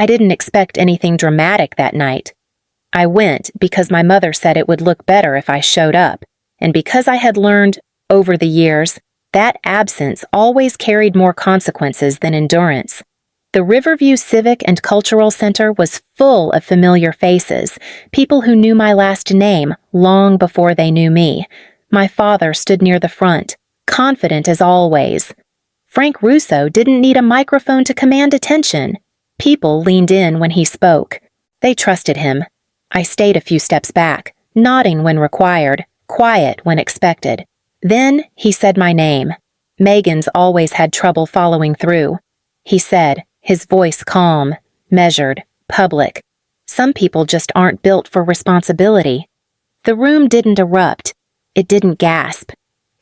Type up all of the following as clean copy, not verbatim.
I didn't expect anything dramatic that night. I went because my mother said it would look better if I showed up, and because I had learned, over the years, that absence always carried more consequences than endurance. The Riverview Civic and Cultural Center was full of familiar faces, people who knew my last name long before they knew me. My father stood near the front, confident as always. Frank Russo didn't need a microphone to command attention. People leaned in when he spoke. They trusted him. I stayed a few steps back, nodding when required, quiet when expected. Then he said my name. Megan's always had trouble following through. He said, his voice calm, measured, public. Some people just aren't built for responsibility. The room didn't erupt. It didn't gasp.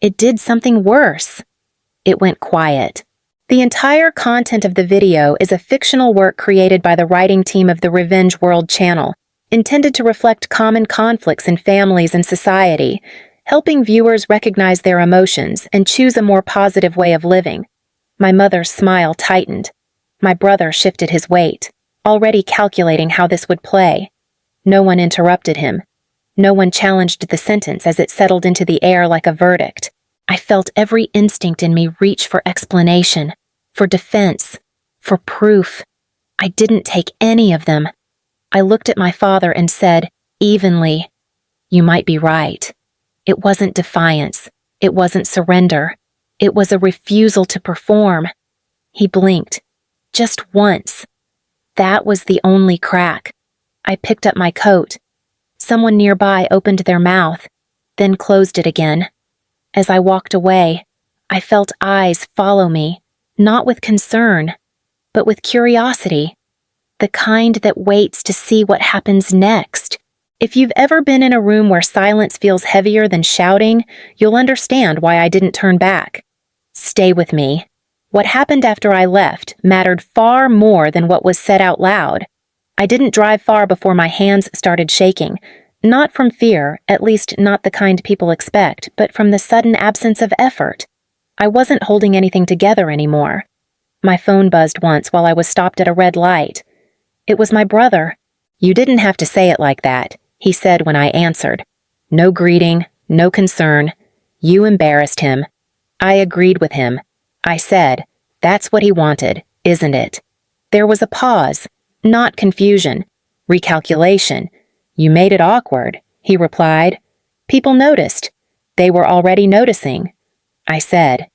It did something worse. It went quiet. The entire content of the video is a fictional work created by the writing team of the Revenge World channel, intended to reflect common conflicts in families and society, helping viewers recognize their emotions and choose a more positive way of living. My mother's smile tightened. My brother shifted his weight, already calculating how this would play. No one interrupted him. No one challenged the sentence as it settled into the air like a verdict. I felt every instinct in me reach for explanation, for defense, for proof. I didn't take any of them. I looked at my father and said, evenly, "You might be right." It wasn't defiance. It wasn't surrender. It was a refusal to perform. He blinked. Just once. That was the only crack. I picked up my coat. Someone nearby opened their mouth, then closed it again. As I walked away, I felt eyes follow me, not with concern, but with curiosity, the kind that waits to see what happens next. If you've ever been in a room where silence feels heavier than shouting, you'll understand why I didn't turn back. Stay with me. What happened after I left mattered far more than what was said out loud. I didn't drive far before my hands started shaking, not from fear, at least not the kind people expect, but from the sudden absence of effort. I wasn't holding anything together anymore. My phone buzzed once while I was stopped at a red light. It was my brother. "You didn't have to say it like that," he said when I answered. "No greeting, no concern. You embarrassed him." I agreed with him. I said, "That's what he wanted, isn't it?" There was a pause, not confusion, recalculation. "You made it awkward," he replied. "People noticed. They were already noticing." I said.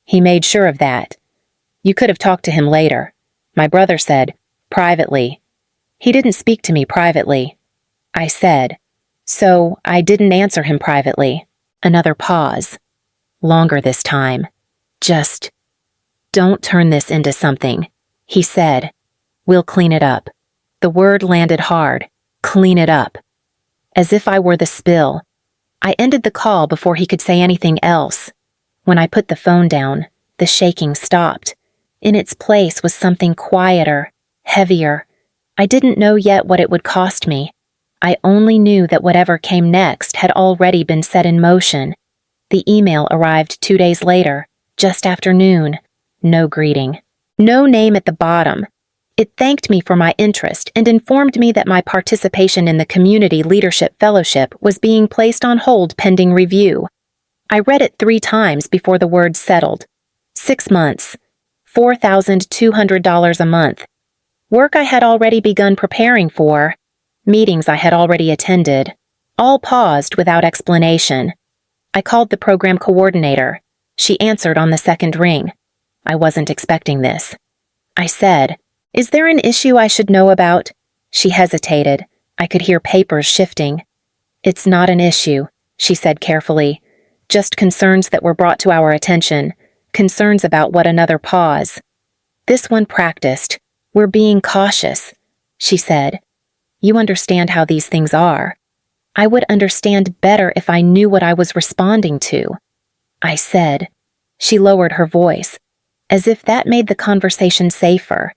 He made sure of that. "You could have talked to him later." My brother said, "Privately." He didn't speak to me privately. I said. So I didn't answer him privately. Another pause. Longer this time. Just, "Don't turn this into something," he said. "We'll clean it up." The word landed hard. Clean it up. As if I were the spill. I ended the call before he could say anything else. When I put the phone down, the shaking stopped. In its place was something quieter, heavier. I didn't know yet what it would cost me. I only knew that whatever came next had already been set in motion. The email arrived 2 days later, just after noon. No greeting. No name at the bottom. It thanked me for my interest and informed me that my participation in the Community Leadership Fellowship was being placed on hold pending review. I read it 3 times before the words settled. 6 months. $4,200 a month. Work I had already begun preparing for. Meetings I had already attended. All paused without explanation. I called the program coordinator. She answered on the second ring. I wasn't expecting this. I said, "Is there an issue I should know about?" She hesitated. I could hear papers shifting. "It's not an issue," she said carefully. "Just concerns that were brought to our attention. Concerns about what another pause." This one practiced. "We're being cautious," she said. "You understand how these things are. I would understand better if I knew what I was responding to." I said. She lowered her voice, as if that made the conversation safer.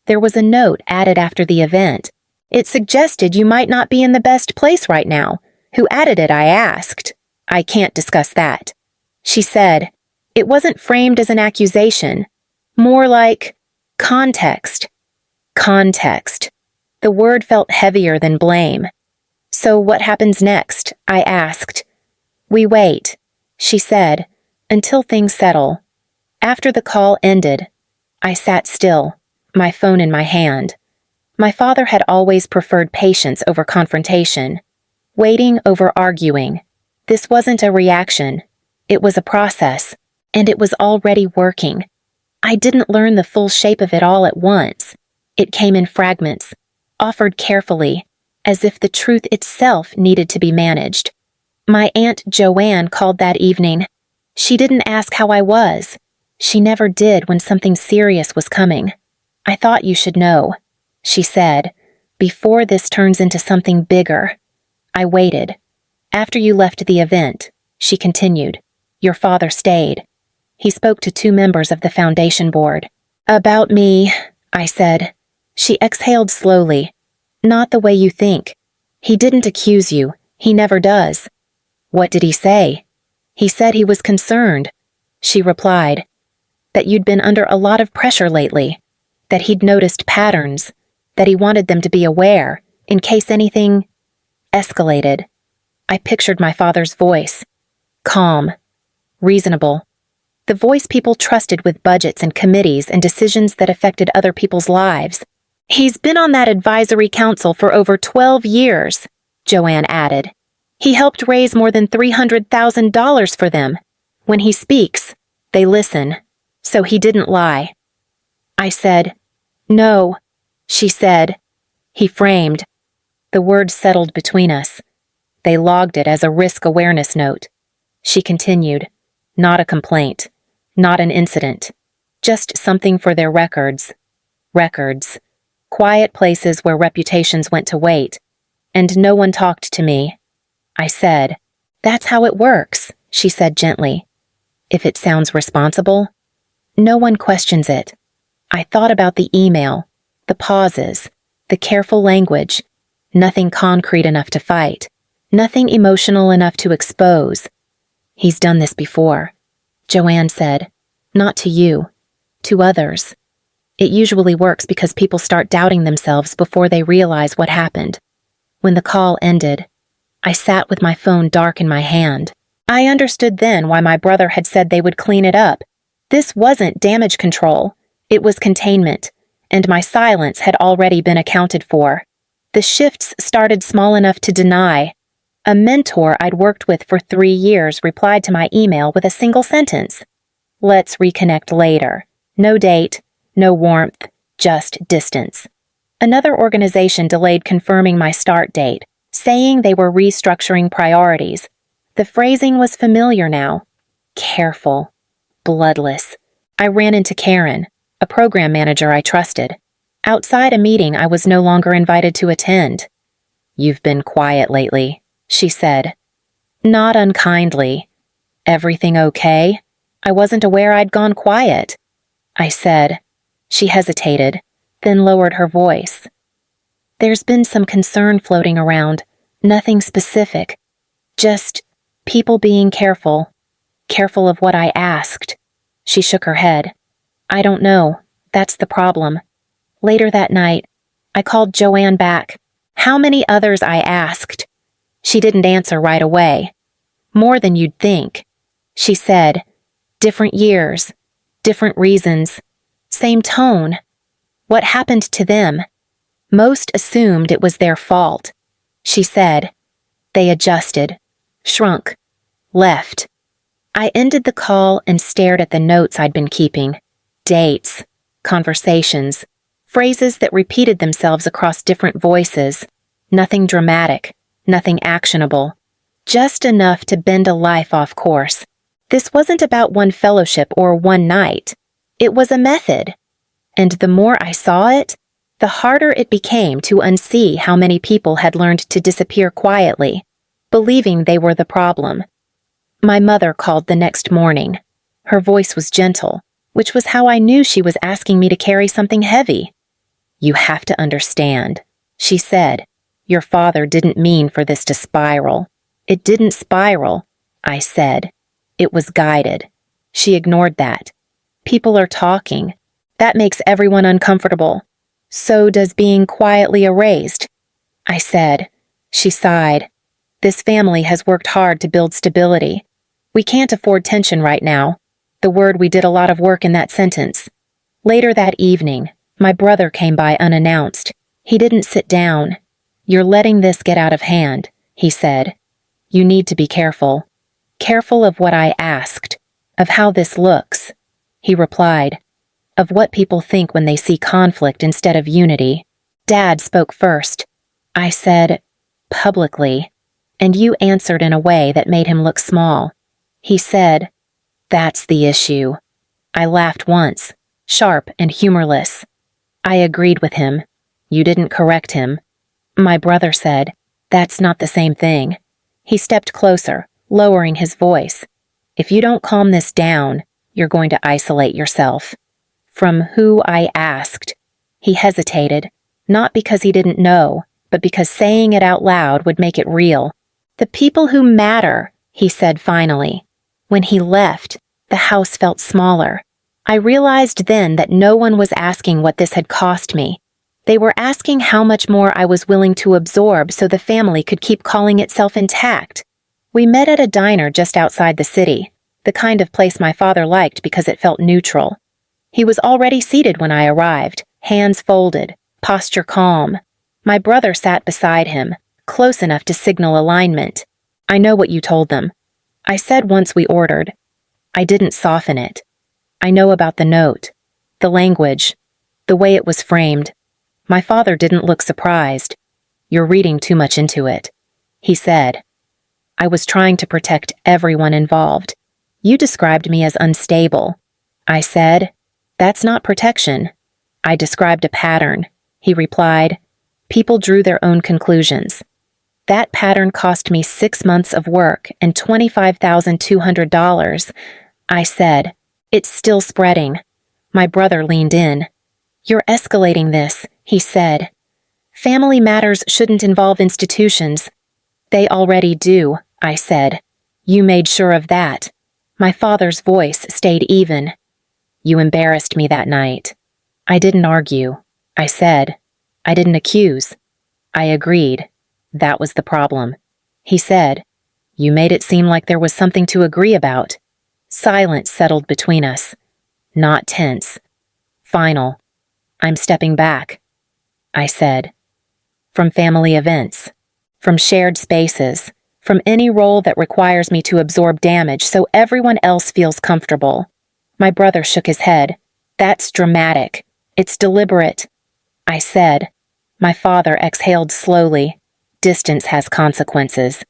There was a note added after the event. "It suggested you might not be in the best place right now. Who added it, I asked." "I can't discuss that." She said, "It wasn't framed as an accusation. More like context." Context. The word felt heavier than blame. So what happens next? I asked. We wait, she said, until things settle. After the call ended, I sat still, my phone in my hand. My father had always preferred patience over confrontation, waiting over arguing. This wasn't a reaction. It was a process, and it was already working. I didn't learn the full shape of it all at once. It came in fragments, offered carefully, as if the truth itself needed to be managed. My Aunt Joanne called that evening. She didn't ask how I was. She never did when something serious was coming. I thought you should know, she said, before this turns into something bigger. I waited. After you left the event, she continued, your father stayed. He spoke to 2 members of the foundation board. About me, I said. She exhaled slowly. Not the way you think. He didn't accuse you. He never does. What did he say? He said he was concerned. She replied, that you'd been under a lot of pressure lately, that he'd noticed patterns, that he wanted them to be aware, in case anything escalated. I pictured my father's voice. Calm. Reasonable. The voice people trusted with budgets and committees and decisions that affected other people's lives. He's been on that advisory council for over 12 years, Joanne added. He helped raise more than $300,000 for them. When he speaks, they listen. So he didn't lie. I said, no, she said. He framed. The words settled between us. They logged it as a risk awareness note. She continued, not a complaint, not an incident, just something for their records. Records. Quiet places where reputations went to wait, and no one talked to me. I said, that's how it works, she said gently. If it sounds responsible, no one questions it. I thought about the email, the pauses, the careful language, nothing concrete enough to fight, nothing emotional enough to expose. He's done this before, Joanne said, not to you, to others. It usually works because people start doubting themselves before they realize what happened. When the call ended, I sat with my phone dark in my hand. I understood then why my brother had said they would clean it up. This wasn't damage control, it was containment, and my silence had already been accounted for. The shifts started small enough to deny. A mentor I'd worked with for 3 years replied to my email with a single sentence. Let's reconnect later. No date, no warmth, just distance. Another organization delayed confirming my start date, saying they were restructuring priorities. The phrasing was familiar now. Careful. Bloodless. I ran into Karen, a program manager I trusted. Outside a meeting I was no longer invited to attend. You've been quiet lately, she said. Not unkindly. Everything okay? I wasn't aware I'd gone quiet, I said. She hesitated, then lowered her voice. There's been some concern floating around, nothing specific. Just people being careful. Careful of what I asked. She shook her head. I don't know. That's the problem. Later that night, I called Joanne back. How many others I asked? She didn't answer right away. More than you'd think. She said, different years, different reasons, same tone. What happened to them? Most assumed it was their fault. She said, they adjusted, shrunk, left. I ended the call and stared at the notes I'd been keeping. Dates, conversations, phrases that repeated themselves across different voices. Nothing dramatic, nothing actionable. Just enough to bend a life off course. This wasn't about one fellowship or one night. It was a method. And the more I saw it, the harder it became to unsee how many people had learned to disappear quietly, believing they were the problem. My mother called the next morning. Her voice was gentle, which was how I knew she was asking me to carry something heavy. You have to understand, she said. Your father didn't mean for this to spiral. It didn't spiral, I said. It was guided. She ignored that. People are talking. That makes everyone uncomfortable. So does being quietly erased, I said. She sighed. This family has worked hard to build stability. We can't afford tension right now. The word we did a lot of work in that sentence. Later that evening, my brother came by unannounced. He didn't sit down. You're letting this get out of hand, he said. You need to be careful. Careful of what I asked, of how this looks. He replied, of what people think when they see conflict instead of unity. Dad spoke first. I said, publicly, and you answered in a way that made him look small. He said, that's the issue. I laughed once, sharp and humorless. I agreed with him. You didn't correct him. My brother said, that's not the same thing. He stepped closer, lowering his voice. If you don't calm this down, you're going to isolate yourself. From who I asked. He hesitated, not because he didn't know, but because saying it out loud would make it real. The people who matter, he said finally. When he left, the house felt smaller. I realized then that no one was asking what this had cost me. They were asking how much more I was willing to absorb so the family could keep calling itself intact. We met at a diner just outside the city, the kind of place my father liked because it felt neutral. He was already seated when I arrived, hands folded, posture calm. My brother sat beside him, close enough to signal alignment. I know what you told them. I said once we ordered. I didn't soften it. I know about the note, the language, the way it was framed. My father didn't look surprised. You're reading too much into it, he said. I was trying to protect everyone involved. You described me as unstable. I said, that's not protection. I described a pattern, he replied. People drew their own conclusions. That pattern cost me 6 months of work and $25,200. I said, it's still spreading. My brother leaned in. You're escalating this, he said. Family matters shouldn't involve institutions. They already do, I said. You made sure of that. My father's voice stayed even. You embarrassed me that night. I didn't argue. I said. I didn't accuse. I agreed. That was the problem. He said, you made it seem like there was something to agree about. Silence settled between us. Not tense. Final. I'm stepping back. I said. From family events. From shared spaces. From any role that requires me to absorb damage so everyone else feels comfortable. My brother shook his head. That's dramatic. It's deliberate. I said. My father exhaled slowly. Distance has consequences.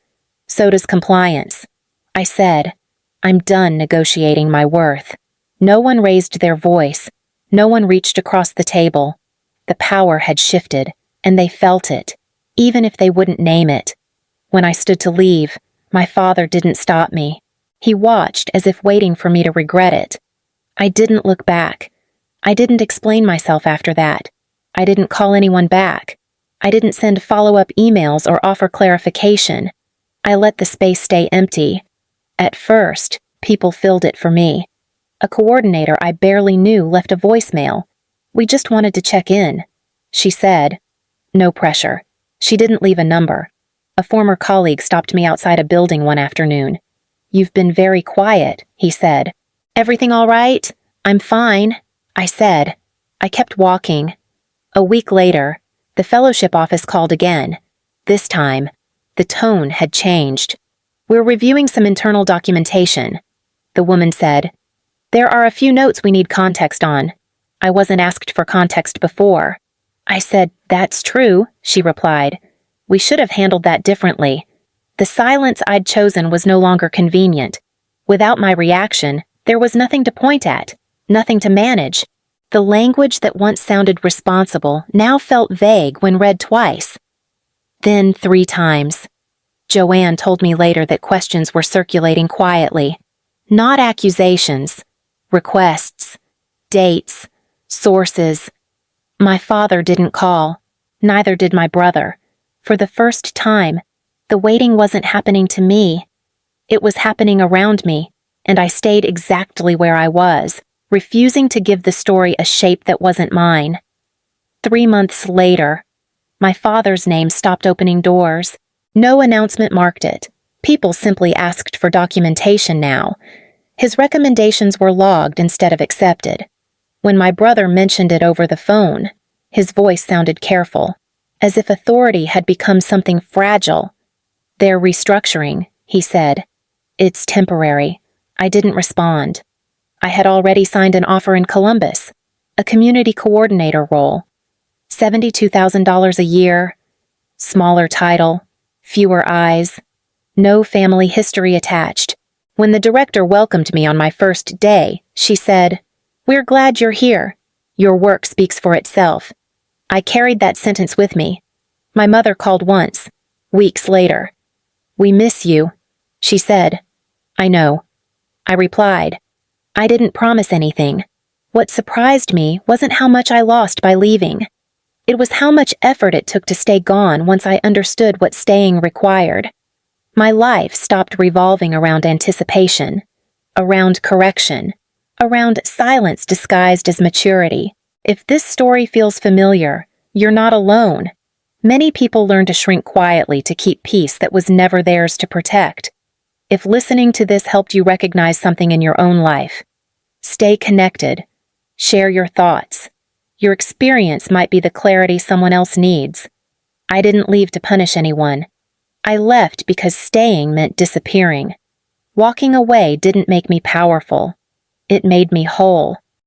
So does compliance. I said, I'm done negotiating my worth. No one raised their voice. No one reached across the table. The power had shifted, and they felt it, even if they wouldn't name it. When I stood to leave, my father didn't stop me. He watched as if waiting for me to regret it. I didn't look back. I didn't explain myself after that. I didn't call anyone back. I didn't send follow-up emails or offer clarification. I let the space stay empty. At first, people filled it for me. A coordinator I barely knew left a voicemail. We just wanted to check in. She said, no pressure. She didn't leave a number. A former colleague stopped me outside a building one afternoon. You've been very quiet, he said. Everything all right? I'm fine, I said. I kept walking. A week later, the fellowship office called again. This time, the tone had changed. We're reviewing some internal documentation. The woman said, there are a few notes we need context on. I wasn't asked for context before. I said, that's true, she replied. We should have handled that differently. The silence I'd chosen was no longer convenient. Without my reaction, there was nothing to point at, nothing to manage. The language that once sounded responsible now felt vague when read twice. Then 3 times. Joanne told me later that questions were circulating quietly. Not accusations. Requests. Dates. Sources. My father didn't call. Neither did my brother. For the first time, the waiting wasn't happening to me. It was happening around me, and I stayed exactly where I was, refusing to give the story a shape that wasn't mine. 3 months later. My father's name stopped opening doors. No announcement marked it. People simply asked for documentation now. His recommendations were logged instead of accepted. When my brother mentioned it over the phone, his voice sounded careful, as if authority had become something fragile. "They're restructuring," he said. "It's temporary." I didn't respond. I had already signed an offer in Columbus, a community coordinator role. $72,000 a year, smaller title, fewer eyes, no family history attached. When the director welcomed me on my first day, she said, "We're glad you're here. Your work speaks for itself." I carried that sentence with me. My mother called once, weeks later. "We miss you," she said. "I know." I replied. I didn't promise anything. What surprised me wasn't how much I lost by leaving. It was how much effort it took to stay gone once I understood what staying required. My life stopped revolving around anticipation, around correction, around silence disguised as maturity. If this story feels familiar, you're not alone. Many people learn to shrink quietly to keep peace that was never theirs to protect. If listening to this helped you recognize something in your own life, stay connected. Share your thoughts. Your experience might be the clarity someone else needs. I didn't leave to punish anyone. I left because staying meant disappearing. Walking away didn't make me powerful. It made me whole.